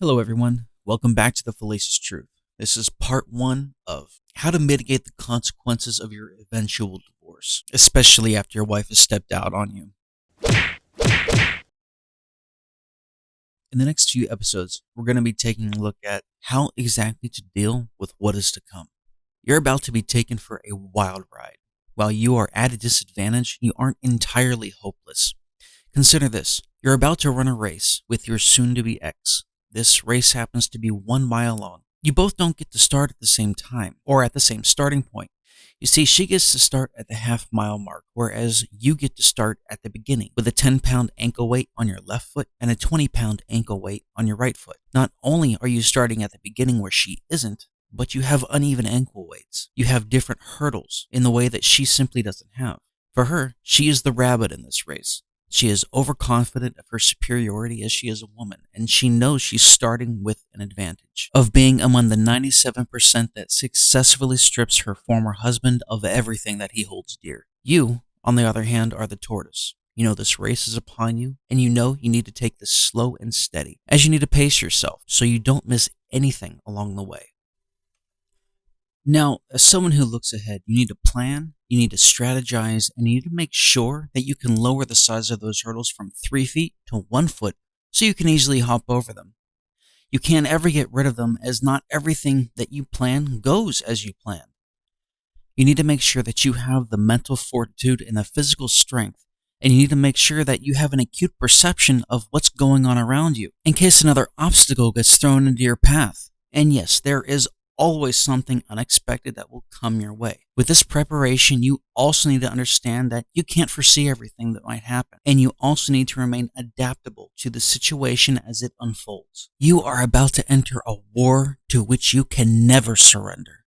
Hello everyone, welcome back to the Fallacious Truth. This is part 1 of how to mitigate the consequences of your eventual divorce, especially after your wife has stepped out on you. In the next few episodes, we're going to be taking a look at how exactly to deal with what is to come. You're about to be taken for a wild ride. While you are at a disadvantage, you aren't entirely hopeless. Consider this, you're about to run a race with your soon-to-be ex. This race happens to be 1 mile long. You both don't get to start at the same time, or at the same starting point. You see, she gets to start at the half-mile mark, whereas you get to start at the beginning, with a 10-pound ankle weight on your left foot and a 20-pound ankle weight on your right foot. Not only are you starting at the beginning where she isn't, but you have uneven ankle weights. You have different hurdles in the way that she simply doesn't have. For her, she is the rabbit in this race. She is overconfident of her superiority as she is a woman, and she knows she's starting with an advantage of being among the 97% that successfully strips her former husband of everything that he holds dear. You, on the other hand, are the tortoise. You know this race is upon you, and you know you need to take this slow and steady, as you need to pace yourself so you don't miss anything along the way. Now, as someone who looks ahead, you need to plan, you need to strategize, and you need to make sure that you can lower the size of those hurdles from 3 feet to 1 foot so you can easily hop over them. You can't ever get rid of them, as not everything that you plan goes as you plan. You need to make sure that you have the mental fortitude and the physical strength, and you need to make sure that you have an acute perception of what's going on around you in case another obstacle gets thrown into your path. And yes, there is always something unexpected that will come your way. With this preparation, you also need to understand that you can't foresee everything that might happen, and you also need to remain adaptable to the situation as it unfolds. You are about to enter a war to which you can never surrender.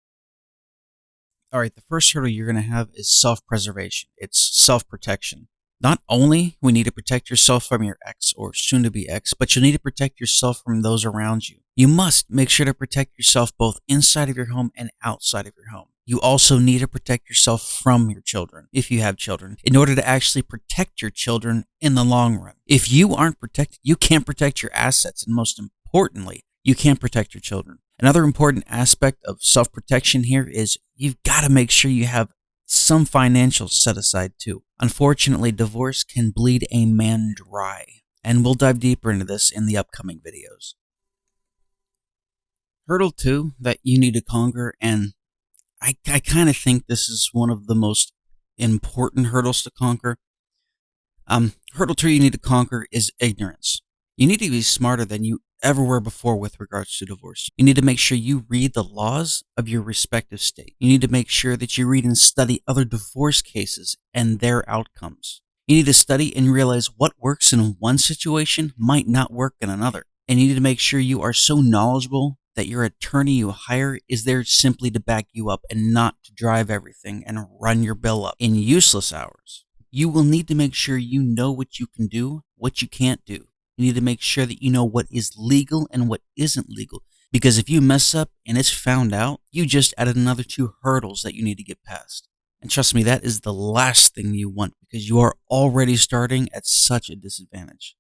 Alright, the first hurdle you're going to have is self-preservation. It's self-protection. Not only we need to protect yourself from your ex or soon-to-be ex, but you need to protect yourself from those around you. You must make sure to protect yourself both inside of your home and outside of your home. You also need to protect yourself from your children, if you have children, in order to actually protect your children in the long run. If you aren't protected, you can't protect your assets, and most importantly, you can't protect your children. Another important aspect of self-protection here is you've got to make sure you have some financials set aside too. Unfortunately, divorce can bleed a man dry, and we'll dive deeper into this in the upcoming videos. Hurdle 2 that you need to conquer, and I kind of think this is one of the most important hurdles to conquer. Hurdle 2 you need to conquer is ignorance. You need to be smarter than you ever were before with regards to divorce. You need to make sure you read the laws of your respective state. You need to make sure that you read and study other divorce cases and their outcomes. You need to study and realize what works in one situation might not work in another. And you need to make sure you are so knowledgeable that your attorney you hire is there simply to back you up and not to drive everything and run your bill up in useless hours. You will need to make sure you know what you can do, what you can't do. You need to make sure that you know what is legal and what isn't legal. Because if you mess up and it's found out, you just added another 2 hurdles that you need to get past. And trust me, that is the last thing you want because you are already starting at such a disadvantage.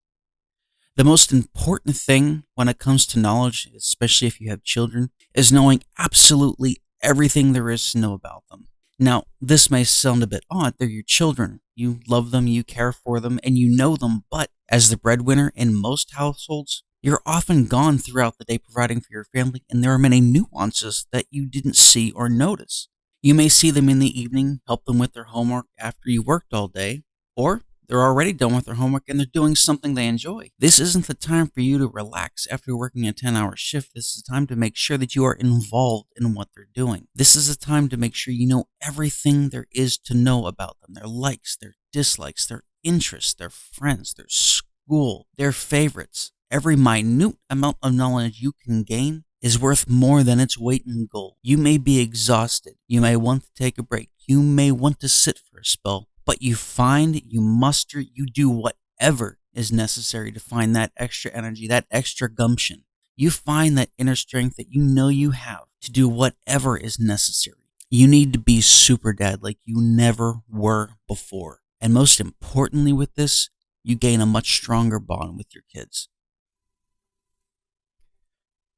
The most important thing when it comes to knowledge, especially if you have children, is knowing absolutely everything there is to know about them. Now, this may sound a bit odd. They're your children. You love them, you care for them, and you know them, but as the breadwinner in most households, you're often gone throughout the day providing for your family, and there are many nuances that you didn't see or notice. You may see them in the evening, help them with their homework after you worked all day, or they're already done with their homework and they're doing something they enjoy. This isn't the time for you to relax after working a 10-hour shift. This is the time to make sure that you are involved in what they're doing. This is the time to make sure you know everything there is to know about them. Their likes, their dislikes, their interests, their friends, their school, their favorites. Every minute amount of knowledge you can gain is worth more than its weight in gold. You may be exhausted. You may want to take a break. You may want to sit for a spell. But you find, you muster, you do whatever is necessary to find that extra energy, that extra gumption. You find that inner strength that you know you have to do whatever is necessary. You need to be super dad like you never were before. And most importantly with this, you gain a much stronger bond with your kids.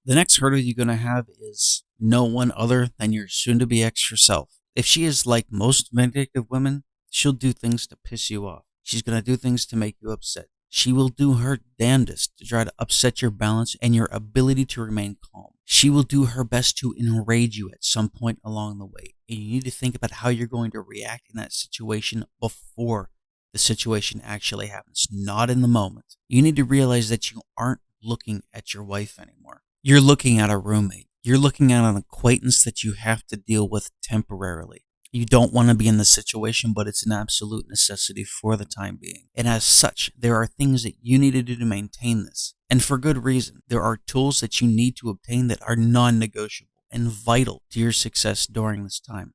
The next hurdle you're going to have is no one other than your soon-to-be ex herself. If she is like most vindictive women, she'll do things to piss you off. She's going to do things to make you upset. She will do her damnedest to try to upset your balance and your ability to remain calm. She will do her best to enrage you at some point along the way. And you need to think about how you're going to react in that situation before the situation actually happens, not in the moment. You need to realize that you aren't looking at your wife anymore. You're looking at a roommate. You're looking at an acquaintance that you have to deal with temporarily. You don't want to be in this situation, but it's an absolute necessity for the time being. And as such, there are things that you need to do to maintain this. And for good reason. There are tools that you need to obtain that are non-negotiable and vital to your success during this time.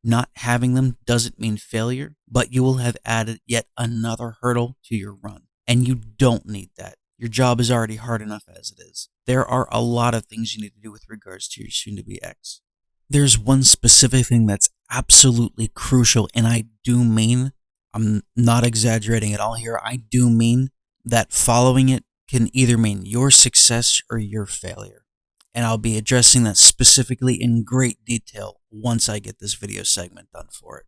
Not having them doesn't mean failure, but you will have added yet another hurdle to your run. And you don't need that. Your job is already hard enough as it is. There are a lot of things you need to do with regards to your soon-to-be ex. There's one specific thing that's absolutely crucial, and I do mean, I'm not exaggerating at all here, I do mean that following it can either mean your success or your failure. And I'll be addressing that specifically in great detail once I get this video segment done for it.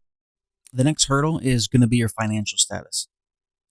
The next hurdle is going to be your financial status.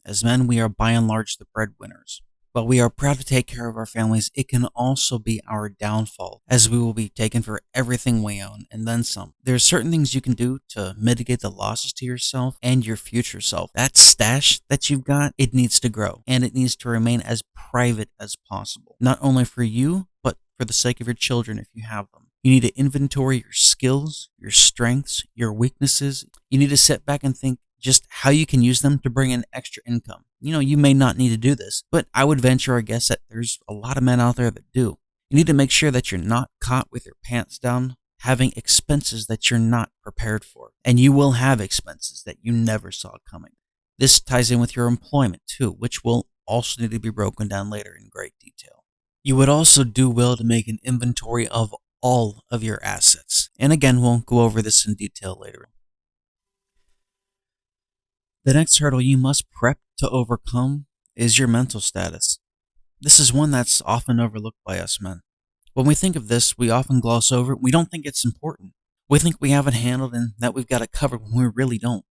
As men, we are by and large the breadwinners. While we are proud to take care of our families, it can also be our downfall, as we will be taken for everything we own and then some. There are certain things you can do to mitigate the losses to yourself and your future self. That stash that you've got, it needs to grow, and it needs to remain as private as possible. Not only for you, but for the sake of your children if you have them. You need to inventory your skills, your strengths, your weaknesses. You need to sit back and think just how you can use them to bring in extra income. You know, you may not need to do this, but I would venture a guess that there's a lot of men out there that do. You need to make sure that you're not caught with your pants down, having expenses that you're not prepared for. And you will have expenses that you never saw coming. This ties in with your employment too, which will also need to be broken down later in great detail. You would also do well to make an inventory of all of your assets. And again, we'll go over this in detail later. The next hurdle you must prep to overcome is your mental status. This is one that's often overlooked by us men. When we think of this, we often gloss over it. We don't think it's important. We think we have it handled and that we've got it covered when we really don't.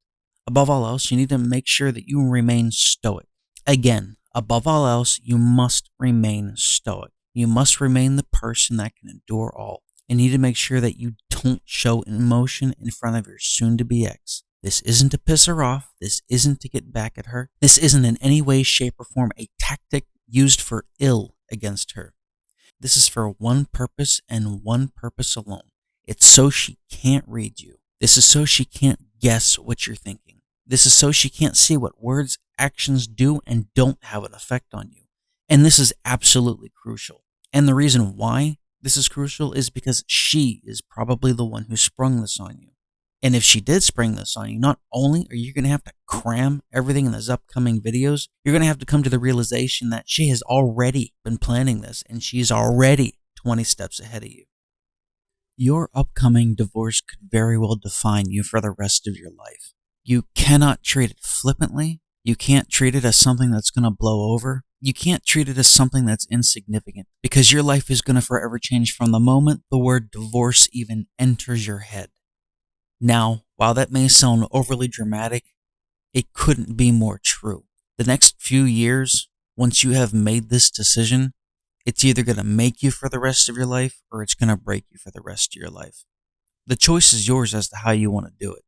Above all else, you need to make sure that you remain stoic. Again, above all else, you must remain stoic. You must remain the person that can endure all. And you need to make sure that you don't show emotion in front of your soon-to-be ex. This isn't to piss her off. This isn't to get back at her. This isn't in any way, shape, or form a tactic used for ill against her. This is for one purpose and one purpose alone. It's so she can't read you. This is so she can't guess what you're thinking. This is so she can't see what words, actions do and don't have an effect on you. And this is absolutely crucial. And the reason why this is crucial is because she is probably the one who sprung this on you. And if she did spring this on you, not only are you going to have to cram everything in those upcoming videos, you're going to have to come to the realization that she has already been planning this and she's already 20 steps ahead of you. Your upcoming divorce could very well define you for the rest of your life. You cannot treat it flippantly. You can't treat it as something that's going to blow over. You can't treat it as something that's insignificant because your life is going to forever change from the moment the word divorce even enters your head. Now, while that may sound overly dramatic, it couldn't be more true. The next few years, once you have made this decision, it's either going to make you for the rest of your life or it's going to break you for the rest of your life. The choice is yours as to how you want to do it.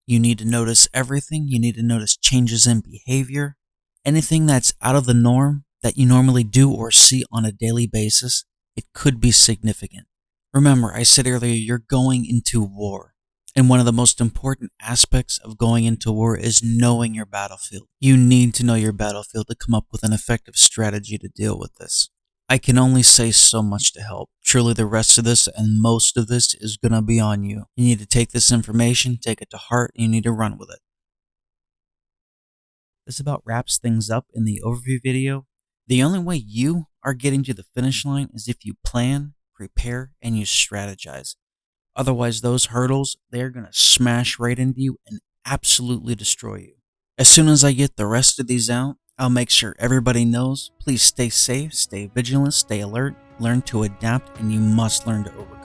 You need to notice everything. You need to notice changes in behavior. Anything that's out of the norm that you normally do or see on a daily basis, it could be significant. Remember, I said earlier, you're going into war. And one of the most important aspects of going into war is knowing your battlefield. You need to know your battlefield to come up with an effective strategy to deal with this. I can only say so much to help. Truly, the rest of this and most of this is going to be on you. You need to take this information, take it to heart, and you need to run with it. This about wraps things up in the overview video. The only way you are getting to the finish line is if you plan, prepare, and you strategize. Otherwise, those hurdles, they're going to smash right into you and absolutely destroy you. As soon as I get the rest of these out, I'll make sure everybody knows. Please stay safe, stay vigilant, stay alert, learn to adapt, and you must learn to overcome.